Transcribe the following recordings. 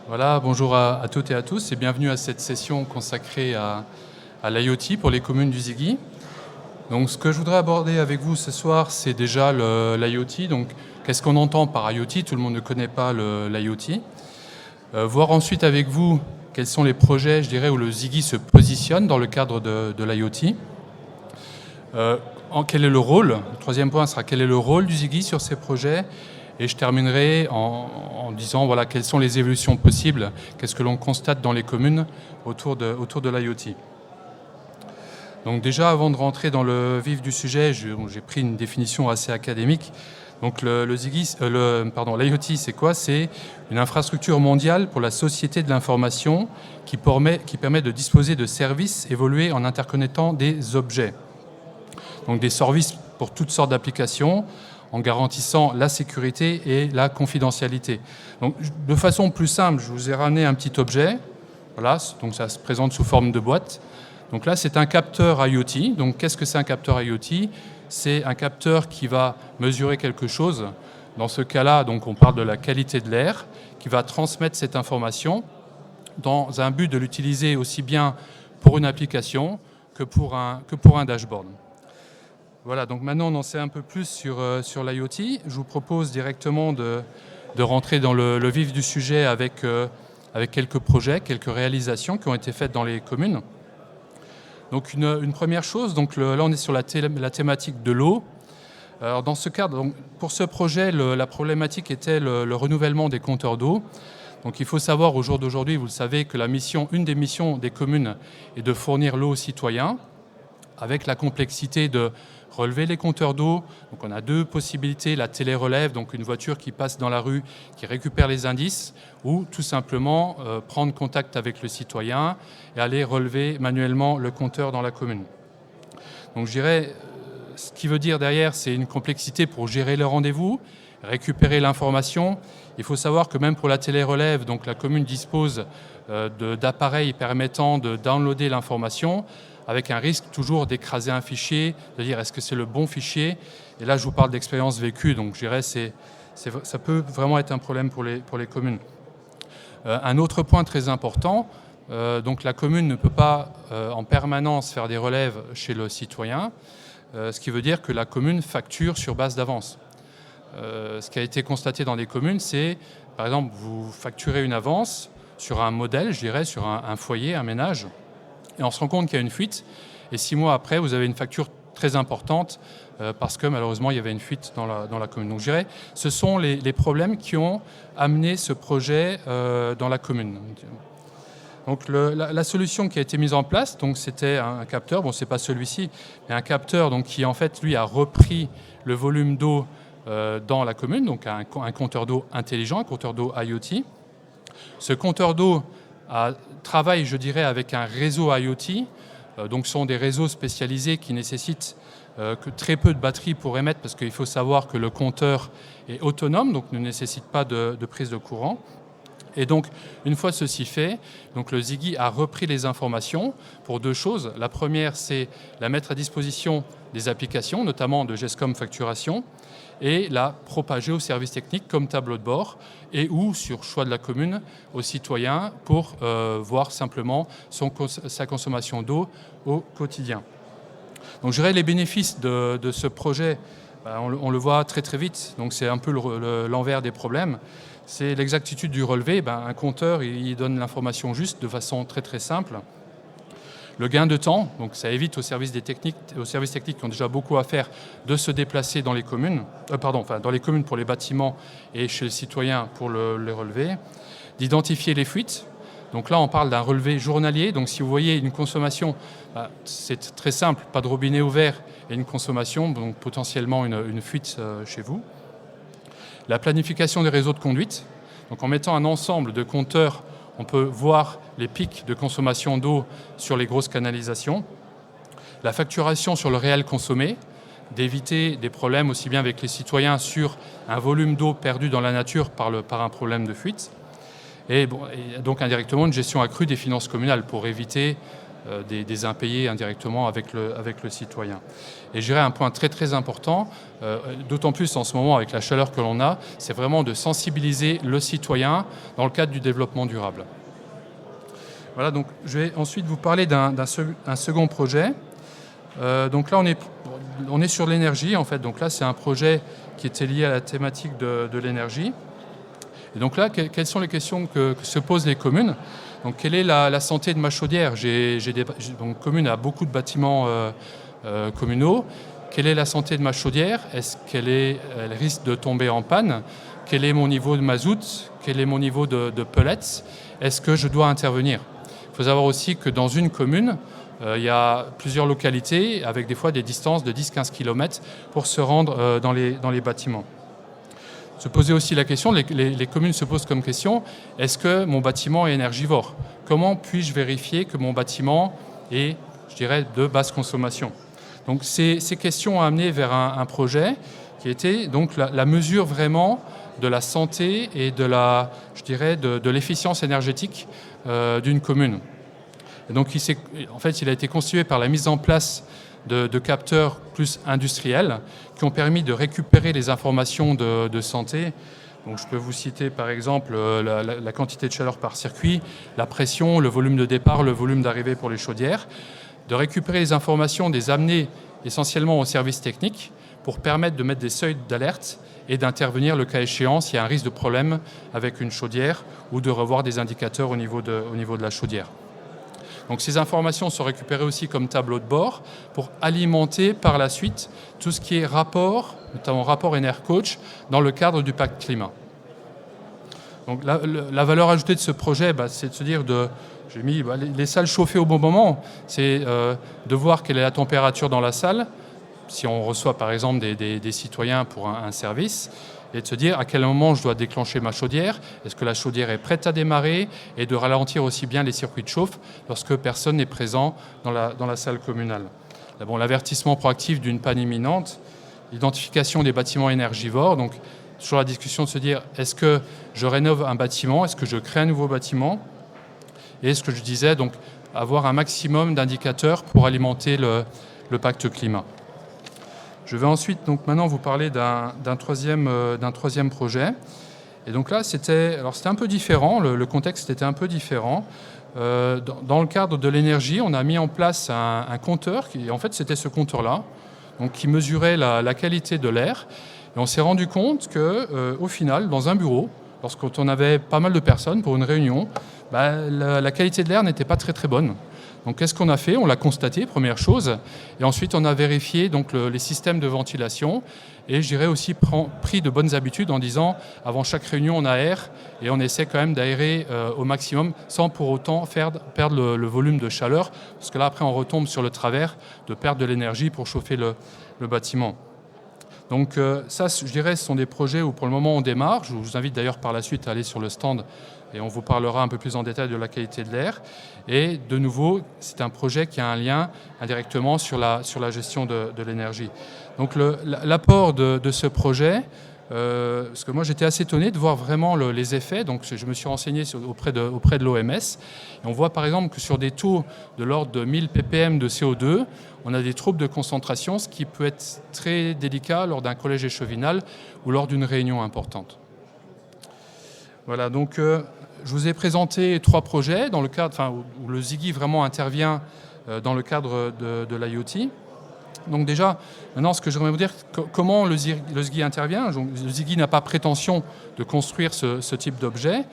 Voilà, bonjour à toutes et à tous et bienvenue à cette session consacrée à l'IoT pour les communes du Ziggy. Donc ce que je voudrais aborder avec vous ce soir, c'est déjà l'IoT. Donc qu'est-ce qu'on entend par IoT? Tout le monde ne connaît pas l'IoT. Voir ensuite avec vous quels sont les projets, je dirais, où le Ziggy se positionne dans le cadre de l'IoT. Quel est le rôle? Le troisième point sera quel est le rôle du Ziggy sur ces projets? Et je terminerai en disant voilà, quelles sont les évolutions possibles, qu'est-ce que l'on constate dans les communes autour de l'IoT. Donc déjà, avant de rentrer dans le vif du sujet, j'ai pris une définition assez académique. Donc l'IoT, c'est quoi? C'est une infrastructure mondiale pour la société de l'information qui permet de disposer de services évolués en interconnectant des objets. Donc des services pour toutes sortes d'applications, en garantissant la sécurité et la confidentialité. Donc, de façon plus simple, je vous ai ramené un petit objet. Voilà, donc ça se présente sous forme de boîte. Donc là, c'est un capteur IoT. Donc, qu'est-ce que c'est un capteur IoT? C'est un capteur qui va mesurer quelque chose. Dans ce cas-là, donc, on parle de la qualité de l'air, qui va transmettre cette information dans un but de l'utiliser aussi bien pour une application que pour un dashboard. Voilà, donc maintenant on en sait un peu plus sur l'IoT. Je vous propose directement de rentrer dans le vif du sujet avec quelques projets, quelques réalisations qui ont été faites dans les communes. Donc une première chose, donc là on est sur la thématique de l'eau. Alors dans ce cadre, donc, pour ce projet, la problématique était le renouvellement des compteurs d'eau. Donc il faut savoir au jour d'aujourd'hui, vous le savez, que une des missions des communes est de fournir l'eau aux citoyens, avec la complexité de relever les compteurs d'eau. Donc on a deux possibilités, la télérelève, donc une voiture qui passe dans la rue, qui récupère les indices, ou tout simplement prendre contact avec le citoyen et aller relever manuellement le compteur dans la commune. Donc je dirais, ce qui veut dire derrière, c'est une complexité pour gérer le rendez-vous, récupérer l'information. Il faut savoir que même pour la télérelève, donc la commune dispose d'appareils permettant de downloader l'information, avec un risque toujours d'écraser un fichier, de dire est-ce que c'est le bon fichier. Et là, je vous parle d'expérience vécue, donc je dirais ça peut vraiment être un problème pour les communes. Un autre point très important, donc la commune ne peut pas en permanence faire des relèves chez le citoyen, ce qui veut dire que la commune facture sur base d'avance. Ce qui a été constaté dans des communes, c'est, par exemple, vous facturez une avance sur un modèle, je dirais, sur un foyer, un ménage, et on se rend compte qu'il y a une fuite, et 6 mois après, vous avez une facture très importante parce que malheureusement, il y avait une fuite dans la commune. Donc je dirais, ce sont les problèmes qui ont amené ce projet dans la commune. Donc la solution qui a été mise en place, donc c'était un capteur, bon c'est pas celui-ci, mais un capteur donc, qui en fait lui a repris le volume d'eau dans la commune, donc un compteur d'eau intelligent, un compteur d'eau IoT. Ce compteur d'eau travaille, je dirais, avec un réseau IoT. Donc, ce sont des réseaux spécialisés qui nécessitent que très peu de batterie pour émettre, parce qu'il faut savoir que le compteur est autonome, donc ne nécessite pas de prise de courant. Et donc, une fois ceci fait, donc le Ziggy a repris les informations pour deux choses. La première, c'est la mettre à disposition des applications, notamment de GESCOM facturation, et la propager aux services techniques comme tableau de bord et ou, sur choix de la commune, aux citoyens pour voir simplement sa consommation d'eau au quotidien. Donc je dirais les bénéfices de ce projet, on le voit très très vite, donc c'est un peu l'envers des problèmes. C'est l'exactitude du relevé. Un compteur, il donne l'information juste de façon très très simple. Le gain de temps, donc ça évite aux services techniques qui ont déjà beaucoup à faire de se déplacer dans les communes, dans les communes pour les bâtiments et chez les citoyens pour les relever, d'identifier les fuites. Donc là, on parle d'un relevé journalier. Donc si vous voyez une consommation, c'est très simple, pas de robinet ouvert et une consommation, donc potentiellement une fuite chez vous. La planification des réseaux de conduite. Donc en mettant un ensemble de compteurs, on peut voir les pics de consommation d'eau sur les grosses canalisations. La facturation sur le réel consommé, d'éviter des problèmes aussi bien avec les citoyens sur un volume d'eau perdu dans la nature par un problème de fuite. Et donc indirectement une gestion accrue des finances communales pour éviter des impayés indirectement avec le citoyen. Et je dirais un point très très important, d'autant plus en ce moment avec la chaleur que l'on a, c'est vraiment de sensibiliser le citoyen dans le cadre du développement durable. Voilà, donc je vais ensuite vous parler d'un second projet. Donc là, on est sur l'énergie, en fait. Donc là, c'est un projet qui était lié à la thématique de l'énergie. Et donc là, quelles sont les questions que se posent les communes? Donc, quelle est la santé de ma chaudière? Donc, commune a beaucoup de bâtiments communaux. Quelle est la santé de ma chaudière? Est-ce qu'elle risque de tomber en panne? Quel est mon niveau de mazout? Quel est mon niveau de pellets? Est-ce que je dois intervenir? Il faut savoir aussi que dans une commune, il y a plusieurs localités avec des fois des distances de 10-15 km pour se rendre dans les bâtiments. Se poser aussi la question, les communes se posent comme question, est-ce que mon bâtiment est énergivore? Comment puis-je vérifier que mon bâtiment est, je dirais, de basse consommation? Donc ces questions ont amené vers un projet qui était donc la mesure vraiment de la santé et de l'efficience énergétique d'une commune. Et donc il a été constitué par la mise en place de capteurs plus industriels qui ont permis de récupérer les informations de santé. Donc je peux vous citer par exemple la quantité de chaleur par circuit, la pression, le volume de départ, le volume d'arrivée pour les chaudières, de récupérer les informations, des amener essentiellement au service technique pour permettre de mettre des seuils d'alerte et d'intervenir le cas échéant s'il y a un risque de problème avec une chaudière ou de revoir des indicateurs au niveau de la chaudière. Donc ces informations sont récupérées aussi comme tableau de bord pour alimenter par la suite tout ce qui est rapport, notamment rapport EnerCoach, dans le cadre du pacte climat. Donc la valeur ajoutée de ce projet, c'est de se dire j'ai mis les salles chauffées au bon moment, c'est de voir quelle est la température dans la salle, si on reçoit par exemple des citoyens pour un service, et de se dire à quel moment je dois déclencher ma chaudière, est-ce que la chaudière est prête à démarrer, et de ralentir aussi bien les circuits de chauffe lorsque personne n'est présent dans la salle communale. Bon, l'avertissement proactif d'une panne imminente, l'identification des bâtiments énergivores, donc toujours la discussion de se dire est-ce que je rénove un bâtiment, est-ce que je crée un nouveau bâtiment, et ce que je disais, donc avoir un maximum d'indicateurs pour alimenter le pacte climat. Je vais ensuite donc maintenant vous parler d'un troisième projet. Et donc là, c'était un peu différent, le contexte était un peu différent. Dans le cadre de l'énergie, on a mis en place un compteur, en fait c'était ce compteur-là, donc qui mesurait la qualité de l'air. Et on s'est rendu compte qu'au final, dans un bureau, lorsqu'on avait pas mal de personnes pour une réunion, la qualité de l'air n'était pas très très bonne. Donc qu'est-ce qu'on a fait? On l'a constaté, première chose, et ensuite on a vérifié donc, les systèmes de ventilation, et je dirais aussi pris de bonnes habitudes en disant avant chaque réunion on aère, et on essaie quand même d'aérer au maximum sans pour autant perdre le volume de chaleur, parce que là après on retombe sur le travers de perdre de l'énergie pour chauffer le bâtiment. Donc ça, je dirais, ce sont des projets où pour le moment on démarre. Je vous invite d'ailleurs par la suite à aller sur le stand et on vous parlera un peu plus en détail de la qualité de l'air. Et de nouveau, c'est un projet qui a un lien indirectement sur la gestion de l'énergie. Donc l'apport de ce projet, parce que moi j'étais assez étonné de voir vraiment les effets. Donc je me suis renseigné auprès de l'OMS. Et on voit par exemple que sur des taux de l'ordre de 1000 ppm de CO2, on a des troubles de concentration, ce qui peut être très délicat lors d'un collège échevinal ou lors d'une réunion importante. Voilà, donc je vous ai présenté 3 projets dans le cadre, où le Ziggy vraiment intervient dans le cadre de l'IoT. Donc déjà, maintenant, ce que j'aimerais vous dire, comment le Ziggy intervient. Donc, le Ziggy n'a pas prétention de construire ce type d'objet,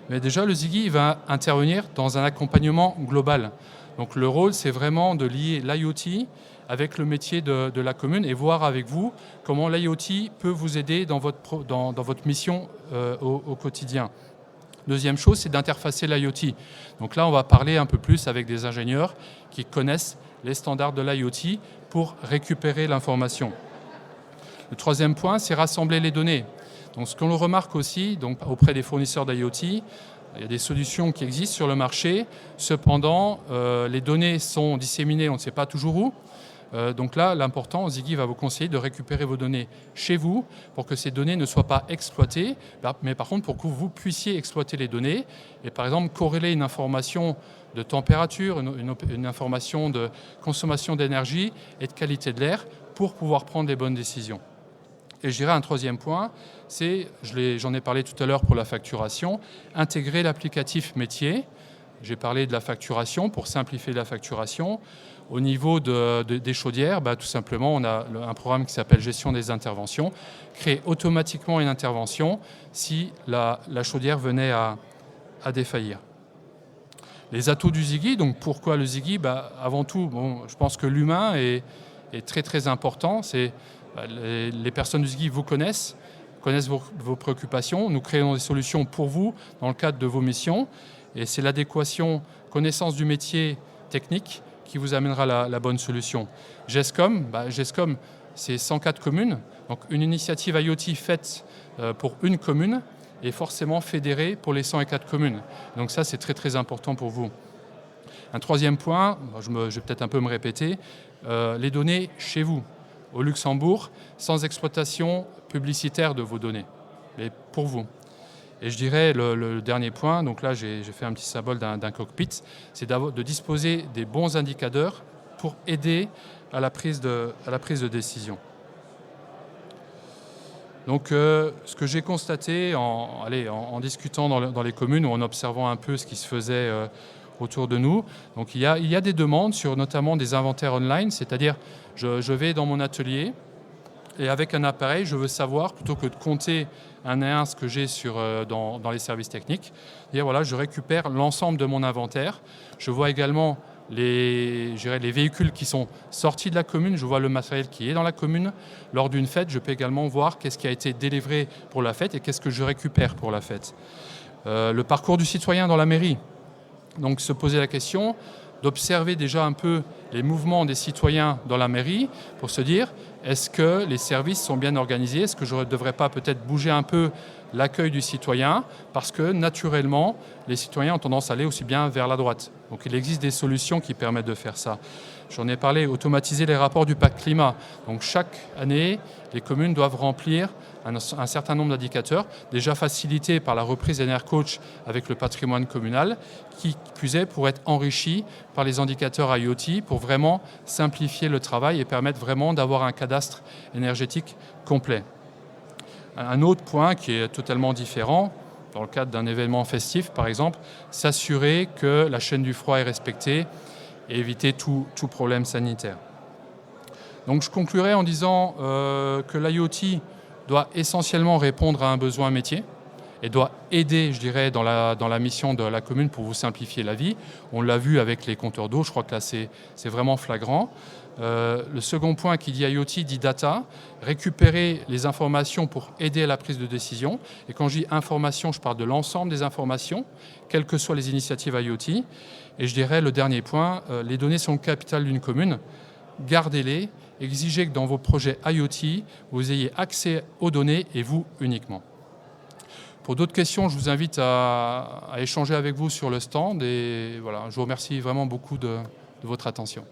mais déjà, le Ziggy va intervenir dans un accompagnement global. Donc le rôle, c'est vraiment de lier l'IoT avec le métier de la commune et voir avec vous comment l'IoT peut vous aider dans votre mission au quotidien. Deuxième chose, c'est d'interfacer l'IoT. Donc là, on va parler un peu plus avec des ingénieurs qui connaissent les standards de l'IoT pour récupérer l'information. Le troisième point, c'est rassembler les données. Donc ce qu'on remarque aussi auprès des fournisseurs d'IoT, il y a des solutions qui existent sur le marché. Cependant, les données sont disséminées, on ne sait pas toujours où. Donc là, l'important, Ziggy va vous conseiller de récupérer vos données chez vous pour que ces données ne soient pas exploitées, mais par contre pour que vous puissiez exploiter les données et par exemple corréler une information de température, une information de consommation d'énergie et de qualité de l'air pour pouvoir prendre les bonnes décisions. Et je dirais un troisième point, c'est, j'en ai parlé tout à l'heure pour la facturation, intégrer l'applicatif métier. J'ai parlé de la facturation pour simplifier la facturation. Au niveau des chaudières, tout simplement, on a un programme qui s'appelle Gestion des interventions, créer automatiquement une intervention si la chaudière venait à défaillir. Les atouts du Ziggy, donc pourquoi le Ziggy ? Avant tout, je pense que l'humain est très très important. Les personnes du Ziggy vous connaissent vos préoccupations. Nous créons des solutions pour vous dans le cadre de vos missions. Et c'est l'adéquation, connaissance du métier technique qui vous amènera la bonne solution. GESCOM, GESCOM, c'est 104 communes. Donc une initiative IoT faite pour une commune est forcément fédérée pour les 104 communes. Donc ça, c'est très très important pour vous. Un troisième point, je vais peut-être un peu me répéter, les données chez vous, au Luxembourg, sans exploitation publicitaire de vos données, mais pour vous. Et je dirais le dernier point, donc là j'ai fait un petit symbole d'un cockpit, c'est de disposer des bons indicateurs pour aider à la prise de décision. Donc ce que j'ai constaté en discutant dans les communes ou en observant un peu ce qui se faisait autour de nous, donc il y a des demandes sur notamment des inventaires online, c'est-à-dire je vais dans mon atelier et avec un appareil, je veux savoir, plutôt que de compter un à un ce que j'ai dans les services techniques, dire voilà, je récupère l'ensemble de mon inventaire. Je vois également les véhicules qui sont sortis de la commune, je vois le matériel qui est dans la commune. Lors d'une fête, je peux également voir qu'est-ce qui a été délivré pour la fête et qu'est-ce que je récupère pour la fête. Le parcours du citoyen dans la mairie. Donc se poser la question d'observer déjà un peu les mouvements des citoyens dans la mairie pour se dire est-ce que les services sont bien organisés ? Est-ce que je ne devrais pas peut-être bouger un peu l'accueil du citoyen ? Parce que naturellement, les citoyens ont tendance à aller aussi bien vers la droite. Donc il existe des solutions qui permettent de faire ça. J'en ai parlé, automatiser les rapports du pacte climat. Donc chaque année, les communes doivent remplir un certain nombre d'indicateurs, déjà facilités par la reprise d'EnerCoach avec le patrimoine communal, qui plus est pour être enrichis par les indicateurs IoT pour vraiment simplifier le travail et permettre vraiment d'avoir un cadastre énergétique complet. Un autre point qui est totalement différent, dans le cadre d'un événement festif par exemple, s'assurer que la chaîne du froid est respectée et éviter tout problème sanitaire. Donc je conclurai en disant que l'IoT doit essentiellement répondre à un besoin métier et doit aider, je dirais, dans la mission de la commune pour vous simplifier la vie. On l'a vu avec les compteurs d'eau, je crois que là c'est vraiment flagrant. Le second point qui dit IoT dit data, récupérer les informations pour aider à la prise de décision. Et quand je dis information, je parle de l'ensemble des informations, quelles que soient les initiatives IoT. Et je dirais le dernier point, les données sont le capital d'une commune, gardez-les, exigez que dans vos projets IoT, vous ayez accès aux données et vous uniquement. Pour d'autres questions, je vous invite à échanger avec vous sur le stand et voilà, je vous remercie vraiment beaucoup de votre attention.